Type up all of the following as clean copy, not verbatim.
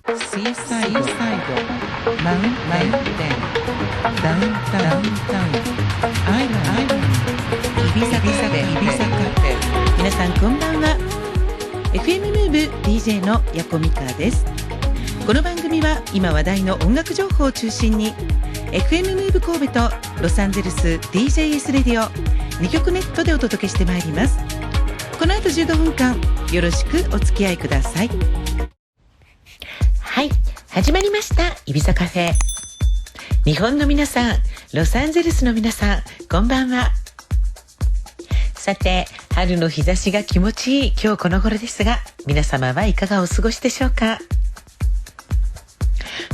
Seaside Mountain Downtown Island Ibiza Cafe。 皆さんこんばんは。 FM ムーブ DJ のヤコミカです。この番組は今話題の音楽情報を中心に FM ムーブ神戸とロサンゼルス DJS レディオ2曲ネットでお届けしてまいります。この後15分間よろしくお付き合いください。はい、始まりましたイビザカフェ。日本の皆さん、ロサンゼルスの皆さん、こんばんは。さて、春の日差しが気持ちいい今日この頃ですが、皆様はいかがお過ごしでしょうか。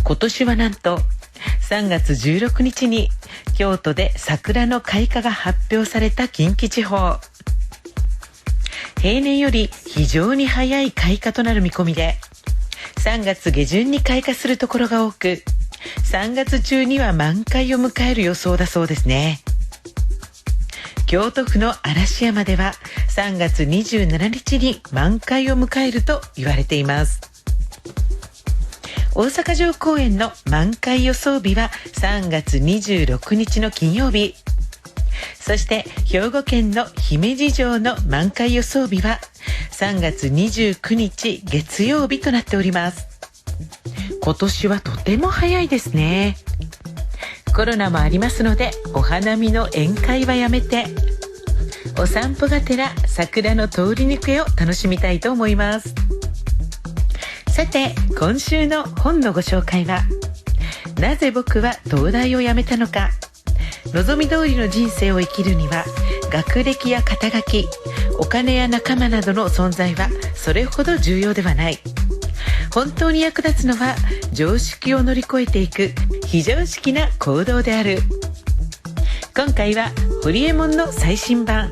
今年はなんと3月16日に京都で桜の開花が発表された近畿地方。平年より非常に早い開花となる見込みで、3月下旬に開花するところが多く、3月中には満開を迎える予想だそうですね。京都府の嵐山では3月27日に満開を迎えると言われています。大阪城公園の満開予想日は3月26日の金曜日。そして兵庫県の姫路城の満開予想日は3月29日月曜日となっております。今年はとても早いですね。コロナもありますので、お花見の宴会はやめて、お散歩がてら桜の通り抜けを楽しみたいと思います。さて、今週の本のご紹介は、なぜ僕は東大を辞めたのか。望み通りの人生を生きるには、学歴や肩書き、お金や仲間などの存在はそれほど重要ではない。本当に役立つのは常識を乗り越えていく非常識な行動である。今回はホリエモンの最新版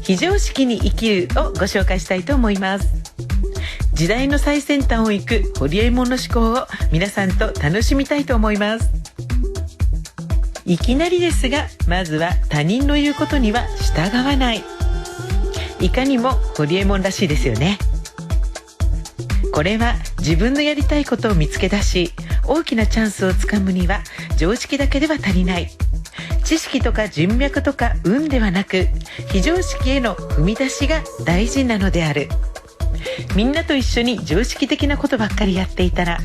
非常識に生きるをご紹介したいと思います。時代の最先端を行くホリエモンの思考を皆さんと楽しみたいと思います。いきなりですが、まずは他人の言うことには従わない。いかにもホリエモンらしいですよね。これは自分のやりたいことを見つけ出し、大きなチャンスをつかむには常識だけでは足りない。知識とか人脈とか運ではなく、非常識への踏み出しが大事なのである。みんなと一緒に常識的なことばっかりやっていたら、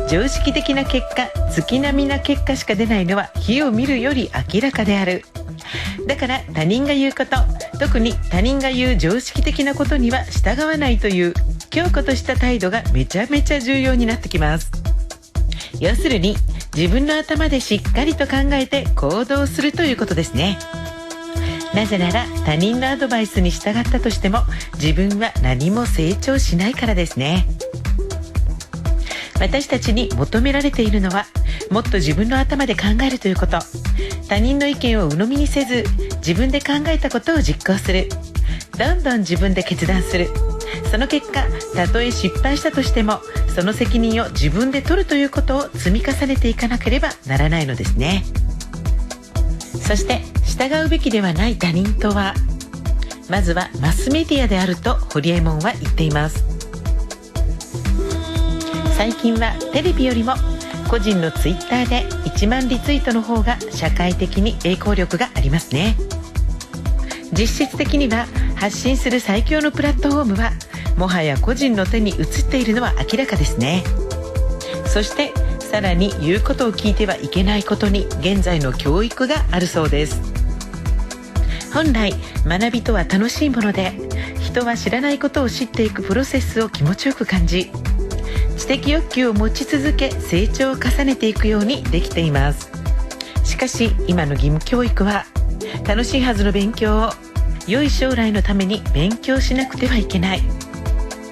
常識的な結果、月並みな結果しか出ないのは火を見るより明らかである。だから他人が言うこと、特に他人が言う常識的なことには従わないという強固とした態度がめちゃめちゃ重要になってきます。要するに自分の頭でしっかりと考えて行動するということですね。なぜなら他人のアドバイスに従ったとしても自分は何も成長しないからですね。私たちに求められているのは、もっと自分の頭で考えるということ。他人の意見を鵜呑みにせず、自分で考えたことを実行する。どんどん自分で決断する。その結果、たとえ失敗したとしても、その責任を自分で取るということを積み重ねていかなければならないのですね。そして、従うべきではない他人とは、まずはマスメディアであるとホリエモンは言っています。最近はテレビよりも個人のツイッターで1万リツイートの方が社会的に影響力がありますね。実質的には発信する最強のプラットフォームはもはや個人の手に移っているのは明らかですね。そしてさらに言うことを聞いてはいけないことに現在の教育があるそうです。本来学びとは楽しいもので、人は知らないことを知っていくプロセスを気持ちよく感じ、知的欲求を持ち続け成長を重ねていくようにできています。しかし今の義務教育は楽しいはずの勉強を良い将来のために勉強しなくてはいけない、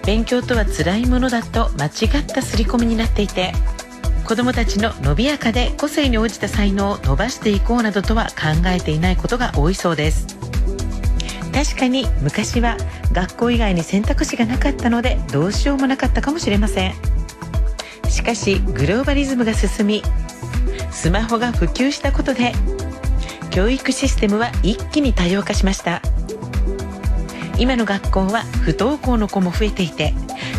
勉強とは辛いものだと間違った刷り込みになっていて、子どもたちの伸びやかで個性に応じた才能を伸ばしていこうなどとは考えていないことが多いそうです。確かに昔は学校以外に選択肢がなかったのでどうしようもなかったかもしれません。しかしグローバリズムが進み、スマホが普及したことで教育システムは一気に多様化しました。今の学校は不登校の子も増えていて、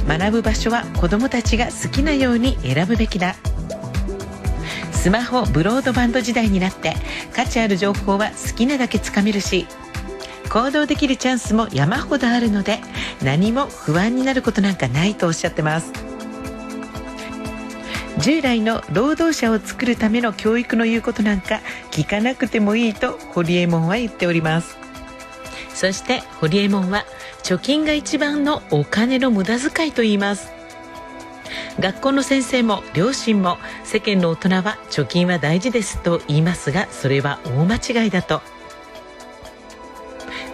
学ぶ場所は子どもたちが好きなように選ぶべきだ。スマホブロードバンド時代になって価値ある情報は好きなだけつかめるし、行動できるチャンスも山ほどあるので、何も不安になることなんかないとおっしゃってます。従来の労働者を作るための教育の言うことなんか聞かなくてもいいとホリエモンは言っております。そしてホリエモンは貯金が一番のお金の無駄遣いと言います。学校の先生も両親も世間の大人は貯金は大事ですと言いますが、それは大間違いだと。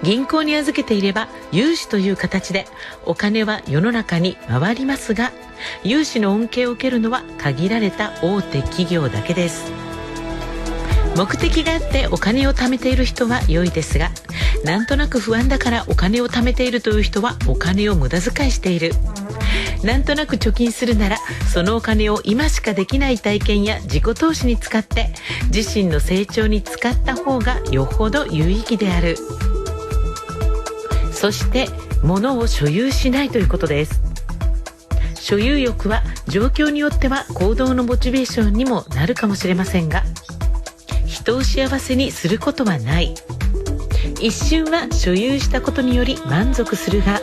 銀行に預けていれば融資という形でお金は世の中に回りますが、融資の恩恵を受けるのは限られた大手企業だけです。目的があってお金を貯めている人は良いですが、なんとなく不安だからお金を貯めているという人はお金を無駄遣いしている。なんとなく貯金するならそのお金を今しかできない体験や自己投資に使って自身の成長に使った方がよほど有意義である。そして物を所有しないということです。所有欲は状況によっては行動のモチベーションにもなるかもしれませんが、人を幸せにすることはない。一瞬は所有したことにより満足するが、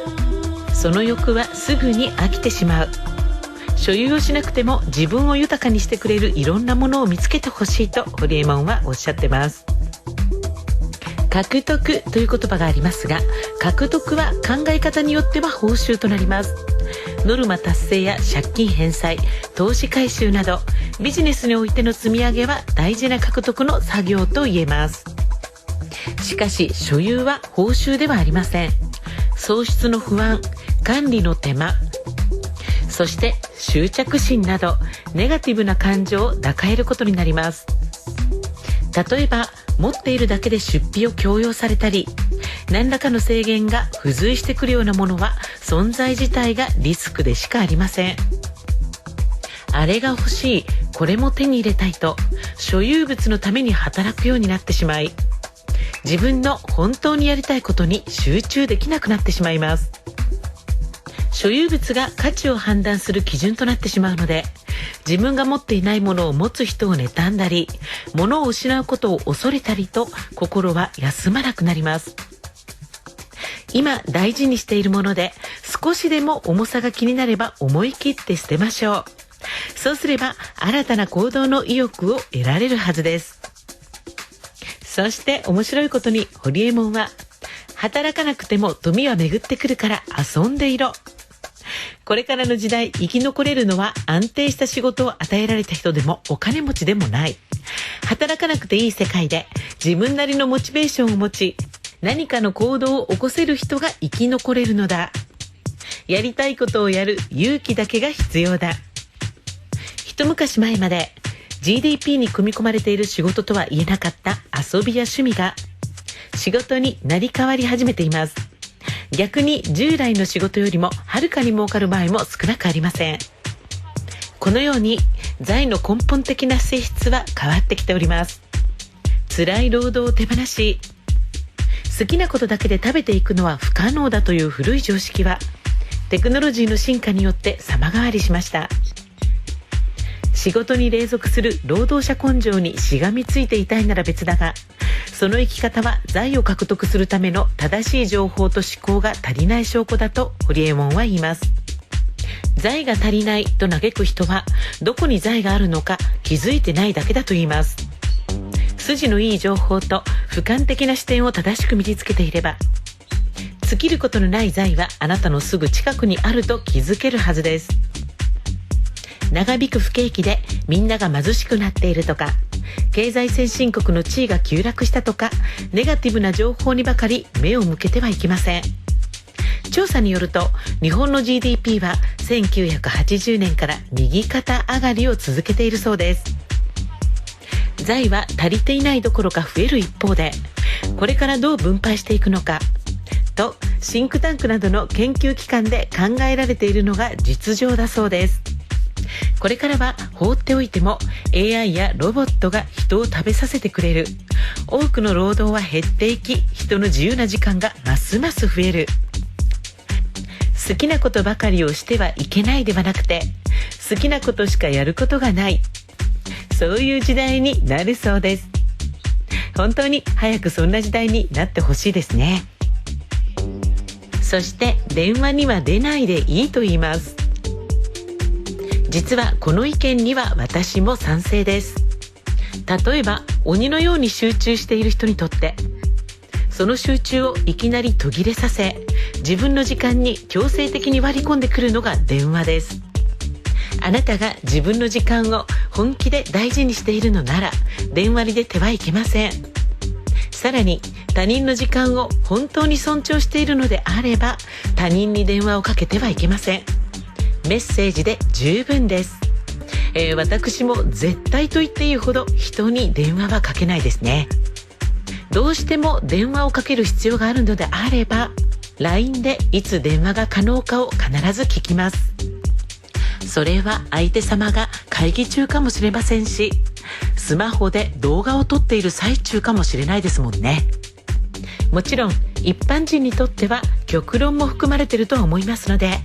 その欲はすぐに飽きてしまう。所有をしなくても自分を豊かにしてくれるいろんなものを見つけてほしいとホリエモンはおっしゃってます。獲得という言葉がありますが、獲得は考え方によっては報酬となります。ノルマ達成や借金返済、投資回収などビジネスにおいての積み上げは大事な獲得の作業と言えます。しかし所有は報酬ではありません。喪失の不安、管理の手間、そして執着心などネガティブな感情を抱えることになります。例えば持っているだけで出費を強要されたり、何らかの制限が付随してくるようなものは存在自体がリスクでしかありません。あれが欲しい、これも手に入れたいと所有物のために働くようになってしまい、自分の本当にやりたいことに集中できなくなってしまいます。所有物が価値を判断する基準となってしまうので、自分が持っていないものを持つ人を妬んだり、物を失うことを恐れたりと心は休まなくなります。今大事にしているもので少しでも重さが気になれば思い切って捨てましょう。そうすれば新たな行動の意欲を得られるはずです。そして面白いことにホリエモンは、働かなくても富は巡ってくるから遊んでいろ。これからの時代、生き残れるのは安定した仕事を与えられた人でもお金持ちでもない。働かなくていい世界で自分なりのモチベーションを持ち、何かの行動を起こせる人が生き残れるのだ。やりたいことをやる勇気だけが必要だ。一昔前まで GDP に組み込まれている仕事とは言えなかった遊びや趣味が仕事になり変わり始めています。逆に従来の仕事よりもはるかに儲かる場合も少なくありません。このように財の根本的な性質は変わってきております。辛い労働を手放し、好きなことだけで食べていくのは不可能だという古い常識はテクノロジーの進化によって様変わりしました。仕事に隷属する労働者根性にしがみついていたいなら別だが、その生き方は財を獲得するための正しい情報と思考が足りない証拠だとホリエモンは言います。財が足りないと嘆く人はどこに財があるのか気づいてないだけだと言います。筋のいい情報と俯瞰的な視点を正しく身につけていれば、尽きることのない財はあなたのすぐ近くにあると気づけるはずです。長引く不景気でみんなが貧しくなっているとか、経済先進国の地位が急落したとか、ネガティブな情報にばかり目を向けてはいけません。調査によると日本の GDP は1980年から右肩上がりを続けているそうです。財は足りていないどころか増える一方で、これからどう分配していくのかとシンクタンクなどの研究機関で考えられているのが実情だそうです。これからは放っておいても AI やロボットが人を食べさせてくれる。多くの労働は減っていき、人の自由な時間がますます増える。好きなことばかりをしてはいけないではなくて、好きなことしかやることがない、そういう時代になるそうです。本当に早くそんな時代になってほしいですね。そして電話には出ないでいいと言います。実はこの意見には私も賛成です。例えば鬼のように集中している人にとって、その集中をいきなり途切れさせ、自分の時間に強制的に割り込んでくるのが電話です。あなたが自分の時間を本気で大事にしているのなら、電話に出てはいけません。さらに他人の時間を本当に尊重しているのであれば、他人に電話をかけてはいけません。メッセージで十分です。私も絶対と言っていいほど人に電話はかけないですね。どうしても電話をかける必要があるのであれば、 LINE でいつ電話が可能かを必ず聞きます。それは相手様が会議中かもしれませんし、スマホで動画を撮っている最中かもしれないですもんね。もちろん一般人にとっては極論も含まれているとは思いますので、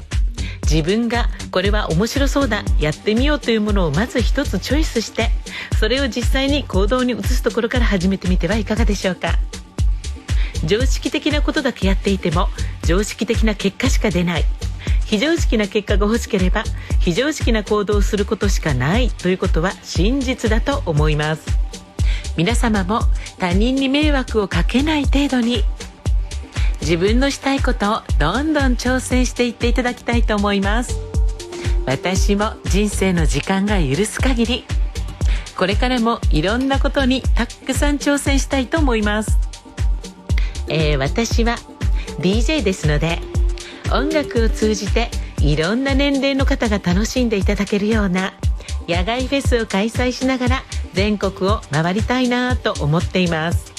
自分がこれは面白そうだ、やってみようというものをまず一つチョイスして、それを実際に行動に移すところから始めてみてはいかがでしょうか。常識的なことだけやっていても常識的な結果しか出ない、非常識な結果が欲しければ非常識な行動をすることしかないということは真実だと思います。皆様も他人に迷惑をかけない程度に、自分のしたいことをどんどん挑戦していっていただきたいと思います。私も人生の時間が許す限り、これからもいろんなことにたくさん挑戦したいと思います。私は DJ ですので、音楽を通じていろんな年齢の方が楽しんでいただけるような野外フェスを開催しながら全国を回りたいなと思っています。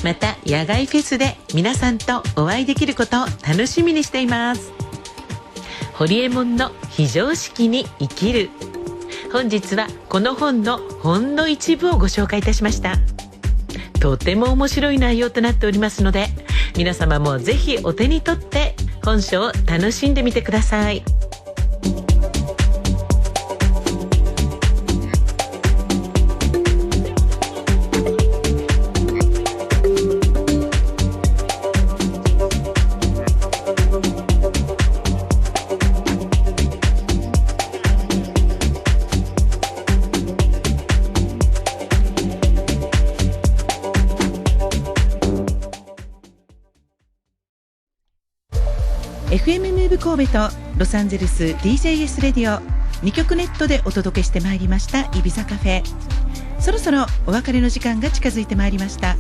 また野外フェスで皆さんとお会いできることを楽しみにしています。ホリエモンの非常識に生きる、本日はこの本のほんの一部をご紹介いたしました。とても面白い内容となっておりますので、皆様もぜひお手に取って本書を楽しんでみてください。FM ムーブ神戸とロサンゼルス DJS レディオ2曲ネットでお届けしてまいりましたイビザカフェ。そろそろお別れの時間が近づいてまいりました。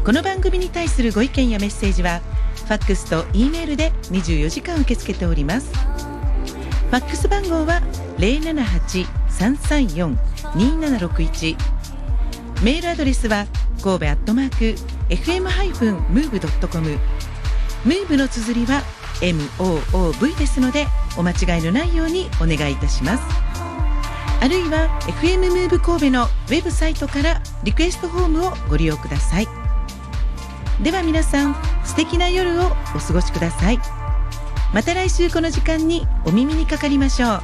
この番組に対するご意見やメッセージはファックスと E メールで24時間受け付けております。ファックス番号は 078-334-2761、 メールアドレスは神戸@fm-move.com、 ムーブの綴りは MOOV ですので、お間違いのないようにお願いいたします。あるいは FM ムーブ神戸のウェブサイトからリクエストフォームをご利用ください。では皆さん、素敵な夜をお過ごしください。また来週この時間にお耳にかかりましょう。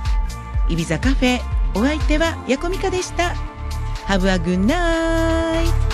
イビザカフェ、お相手はヤコミカでした。Have a good night.